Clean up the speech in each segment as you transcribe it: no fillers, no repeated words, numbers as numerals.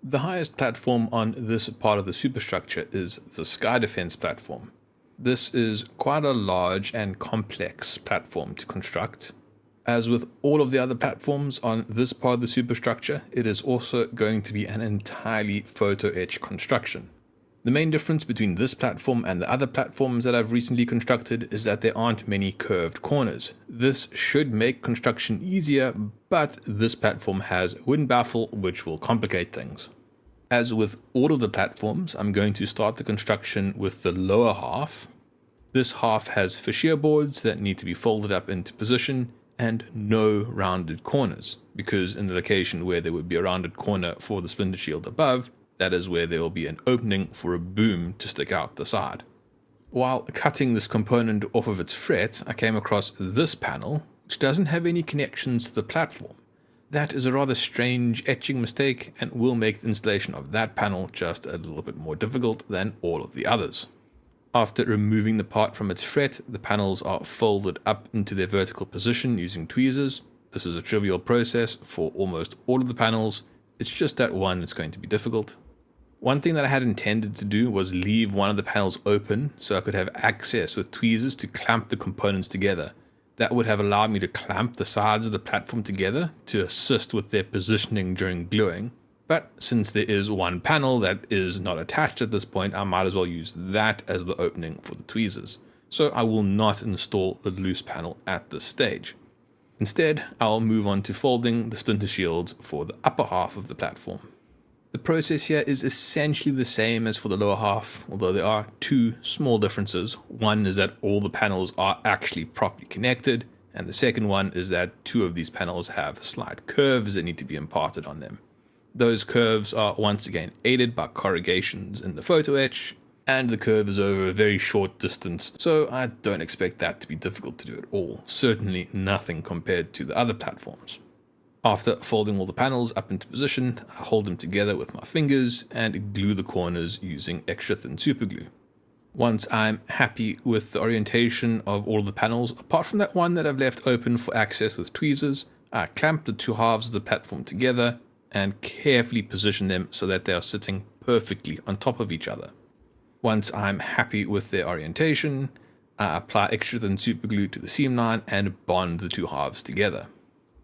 The highest platform on this part of the superstructure is the Sky Defense platform. This is quite a large and complex platform to construct. As with all of the other platforms on this part of the superstructure, it is also going to be an entirely photo etch construction. The main difference between this platform and the other platforms that I've recently constructed is that there aren't many curved corners. This should make construction easier, but this platform has a wooden baffle which will complicate things. As with all of the platforms, I'm going to start the construction with the lower half. This half has fascia boards that need to be folded up into position and no rounded corners, because in the location where there would be a rounded corner for the splinter shield above, that is where there will be an opening for a boom to stick out the side. While cutting this component off of its fret, I came across this panel, which doesn't have any connections to the platform. That is a rather strange etching mistake and will make the installation of that panel just a little bit more difficult than all of the others. After removing the part from its fret, the panels are folded up into their vertical position using tweezers. This is a trivial process for almost all of the panels. It's just that one that's going to be difficult. One thing that I had intended to do was leave one of the panels open so I could have access with tweezers to clamp the components together. That would have allowed me to clamp the sides of the platform together to assist with their positioning during gluing. But since there is one panel that is not attached at this point, I might as well use that as the opening for the tweezers. So I will not install the loose panel at this stage. Instead, I'll move on to folding the splinter shields for the upper half of the platform. The process here is essentially the same as for the lower half, although there are two small differences. One is that all the panels are actually properly connected, and the second one is that two of these panels have slight curves that need to be imparted on them. Those curves are once again aided by corrugations in the photo etch, and the curve is over a very short distance, so I don't expect that to be difficult to do at all. Certainly nothing compared to the other platforms. After folding all the panels up into position, I hold them together with my fingers and glue the corners using extra thin superglue. Once I'm happy with the orientation of all of the panels, apart from that one that I've left open for access with tweezers, I clamp the two halves of the platform together and carefully position them so that they are sitting perfectly on top of each other. Once I'm happy with their orientation, I apply extra thin superglue to the seam line and bond the two halves together.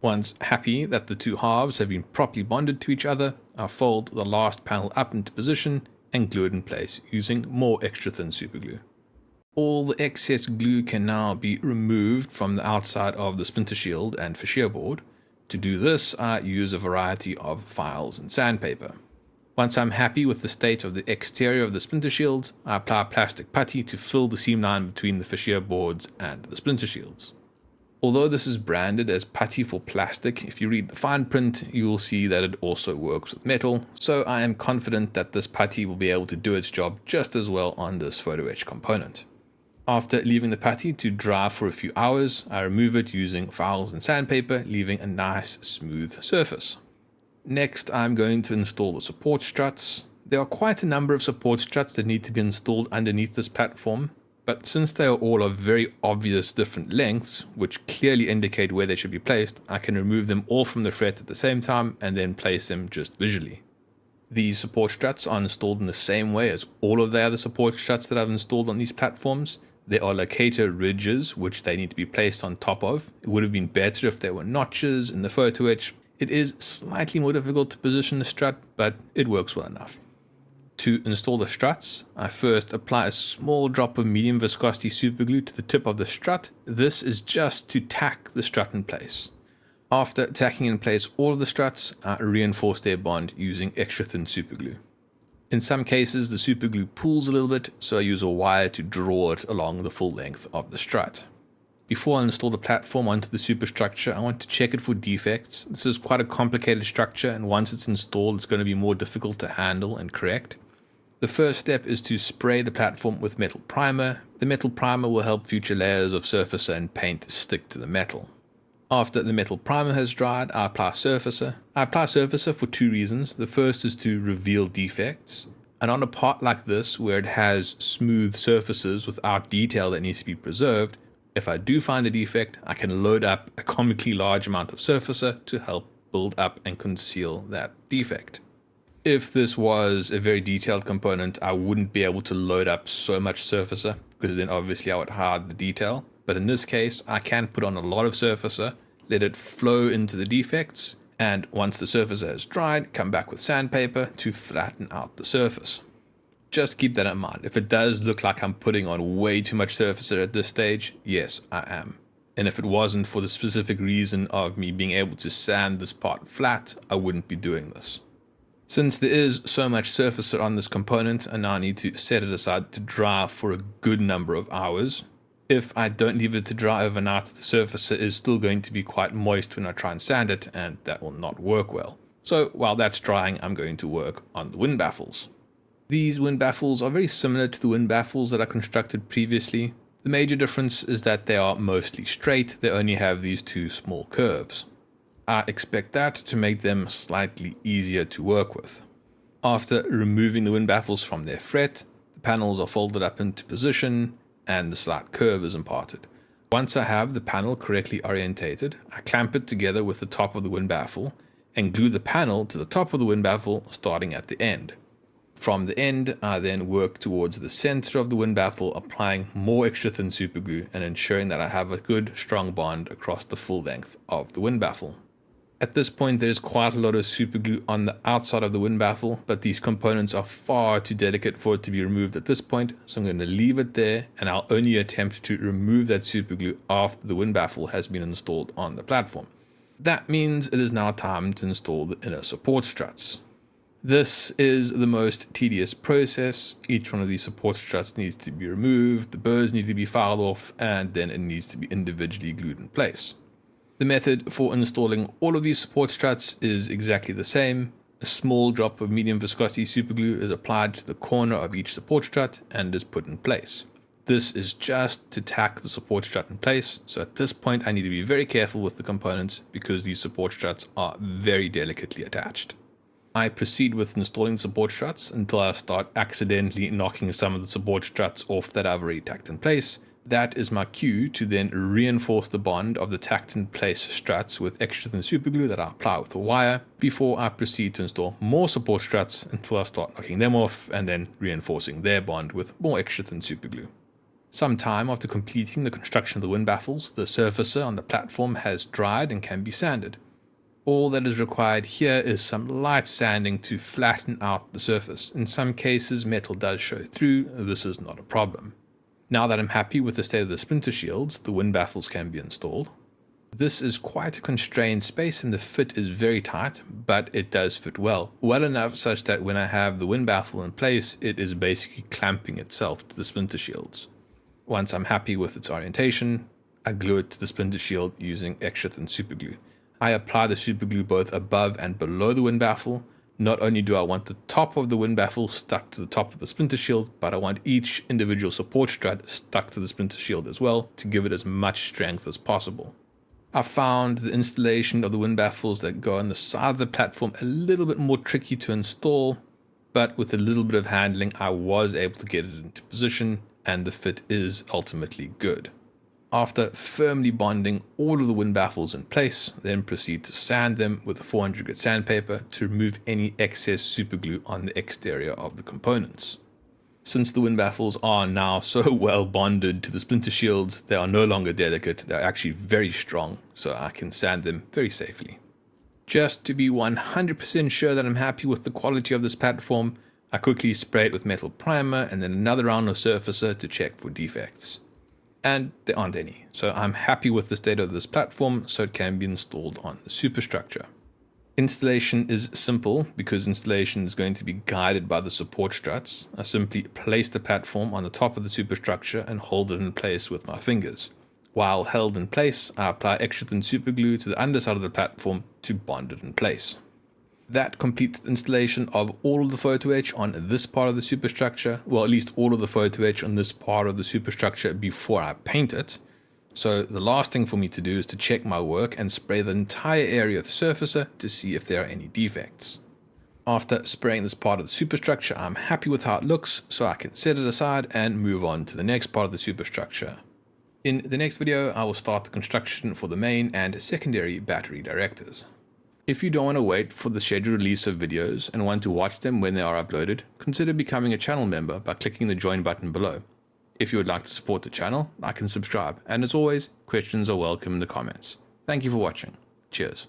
Once happy that the two halves have been properly bonded to each other, I fold the last panel up into position and glue it in place using more extra thin superglue. All the excess glue can now be removed from the outside of the splinter shield and fascia board. To do this, I use a variety of files and sandpaper. Once I'm happy with the state of the exterior of the splinter shield, I apply plastic putty to fill the seam line between the fascia boards and the splinter shields. Although this is branded as putty for plastic, if you read the fine print, you will see that it also works with metal, so I am confident that this putty will be able to do its job just as well on this photo etch component. After leaving the putty to dry for a few hours, I remove it using files and sandpaper, leaving a nice smooth surface. Next, I'm going to install the support struts. There are quite a number of support struts that need to be installed underneath this platform, but since they are all of very obvious different lengths, which clearly indicate where they should be placed, I can remove them all from the fret at the same time and then place them just visually. These support struts are installed in the same way as all of the other support struts that I've installed on these platforms. There are locator ridges which they need to be placed on top of. It would have been better if there were notches in the photo etch. It is slightly more difficult to position the strut, but it works well enough. To install the struts, I first apply a small drop of medium viscosity superglue to the tip of the strut. This is just to tack the strut in place. After tacking in place all of the struts, I reinforce their bond using extra thin superglue. In some cases, the superglue pulls a little bit, so I use a wire to draw it along the full length of the strut. Before I install the platform onto the superstructure, I want to check it for defects. This is quite a complicated structure, and once it's installed, it's going to be more difficult to handle and correct. The first step is to spray the platform with metal primer. The metal primer will help future layers of surfacer and paint stick to the metal. After the metal primer has dried, I apply surfacer. I apply surfacer for two reasons. The first is to reveal defects. And on a part like this, where it has smooth surfaces without detail that needs to be preserved, if I do find a defect, I can load up a comically large amount of surfacer to help build up and conceal that defect. If this was a very detailed component, I wouldn't be able to load up so much surfacer, because then obviously I would hide the detail. But in this case, I can put on a lot of surfacer, let it flow into the defects, and once the surfacer has dried, come back with sandpaper to flatten out the surface. Just keep that in mind. If it does look like I'm putting on way too much surfacer at this stage, yes, I am. And if it wasn't for the specific reason of me being able to sand this part flat, I wouldn't be doing this. Since there is so much surfacer on this component, I now need to set it aside to dry for a good number of hours. If I don't leave it to dry overnight, the surfacer is still going to be quite moist when I try and sand it, and that will not work well. So while that's drying, I'm going to work on the wind baffles. These wind baffles are very similar to the wind baffles that I constructed previously. The major difference is that they are mostly straight, they only have these two small curves. I expect that to make them slightly easier to work with. After removing the wind baffles from their fret, the panels are folded up into position and the slight curve is imparted. Once I have the panel correctly orientated, I clamp it together with the top of the wind baffle and glue the panel to the top of the wind baffle starting at the end. From the end, I then work towards the center of the wind baffle, applying more extra thin superglue and ensuring that I have a good strong bond across the full length of the wind baffle. At this point, there's quite a lot of superglue on the outside of the wind baffle, but these components are far too delicate for it to be removed at this point, so I'm going to leave it there, and I'll only attempt to remove that superglue after the wind baffle has been installed on the platform. That means it is now time to install the inner support struts. This is the most tedious process. Each one of these support struts needs to be removed, the burrs need to be filed off, and then it needs to be individually glued in place. The method for installing all of these support struts is exactly the same. A small drop of medium viscosity superglue is applied to the corner of each support strut and is put in place. This is just to tack the support strut in place, so at this point I need to be very careful with the components because these support struts are very delicately attached. I proceed with installing the support struts until I start accidentally knocking some of the support struts off that I've already tacked in place. That is my cue to then reinforce the bond of the tacked in place struts with extra thin superglue that I apply with a wire before I proceed to install more support struts until I start knocking them off and then reinforcing their bond with more extra thin superglue. Some time after completing the construction of the wind baffles, the surfacer on the platform has dried and can be sanded. All that is required here is some light sanding to flatten out the surface. In some cases, metal does show through. This is not a problem. Now that I'm happy with the state of the Splinter shields, the wind baffles can be installed. This is quite a constrained space and the fit is very tight, but it does fit well enough such that when I have the wind baffle in place, it is basically clamping itself to the Splinter shields. Once I'm happy with its orientation, I glue it to the Splinter shield using extra thin superglue. I apply the superglue both above and below the wind baffle. Not only do I want the top of the wind baffle stuck to the top of the Splinter shield, but I want each individual support strut stuck to the Splinter shield as well to give it as much strength as possible. I found the installation of the wind baffles that go on the side of the platform a little bit more tricky to install, but with a little bit of handling I was able to get it into position and the fit is ultimately good. After firmly bonding all of the wind baffles in place, then proceed to sand them with a 400 grit sandpaper to remove any excess superglue on the exterior of the components. Since the wind baffles are now so well bonded to the Splinter shields, they are no longer delicate, they're actually very strong, so I can sand them very safely. Just to be 100% sure that I'm happy with the quality of this platform, I quickly spray it with metal primer and then another round of surfacer to check for defects. And there aren't any, so I'm happy with the state of this platform, so it can be installed on the Superstructure. Installation is simple because installation is going to be guided by the support struts. I simply place the platform on the top of the Superstructure and hold it in place with my fingers. While held in place, I apply extra thin superglue to the underside of the platform to bond it in place. That completes the installation of all of the photo etch on this part of the superstructure, well at least all of the photo etch on this part of the superstructure before I paint it. So the last thing for me to do is to check my work and spray the entire area with surfacer to see if there are any defects. After spraying this part of the superstructure, I'm happy with how it looks, so I can set it aside and move on to the next part of the superstructure. In the next video, I will start the construction for the main and secondary battery directors. If you don't want to wait for the scheduled release of videos and want to watch them when they are uploaded, consider becoming a channel member by clicking the join button below. If you would like to support the channel, like and subscribe, and as always, questions are welcome in the comments. Thank you for watching. Cheers.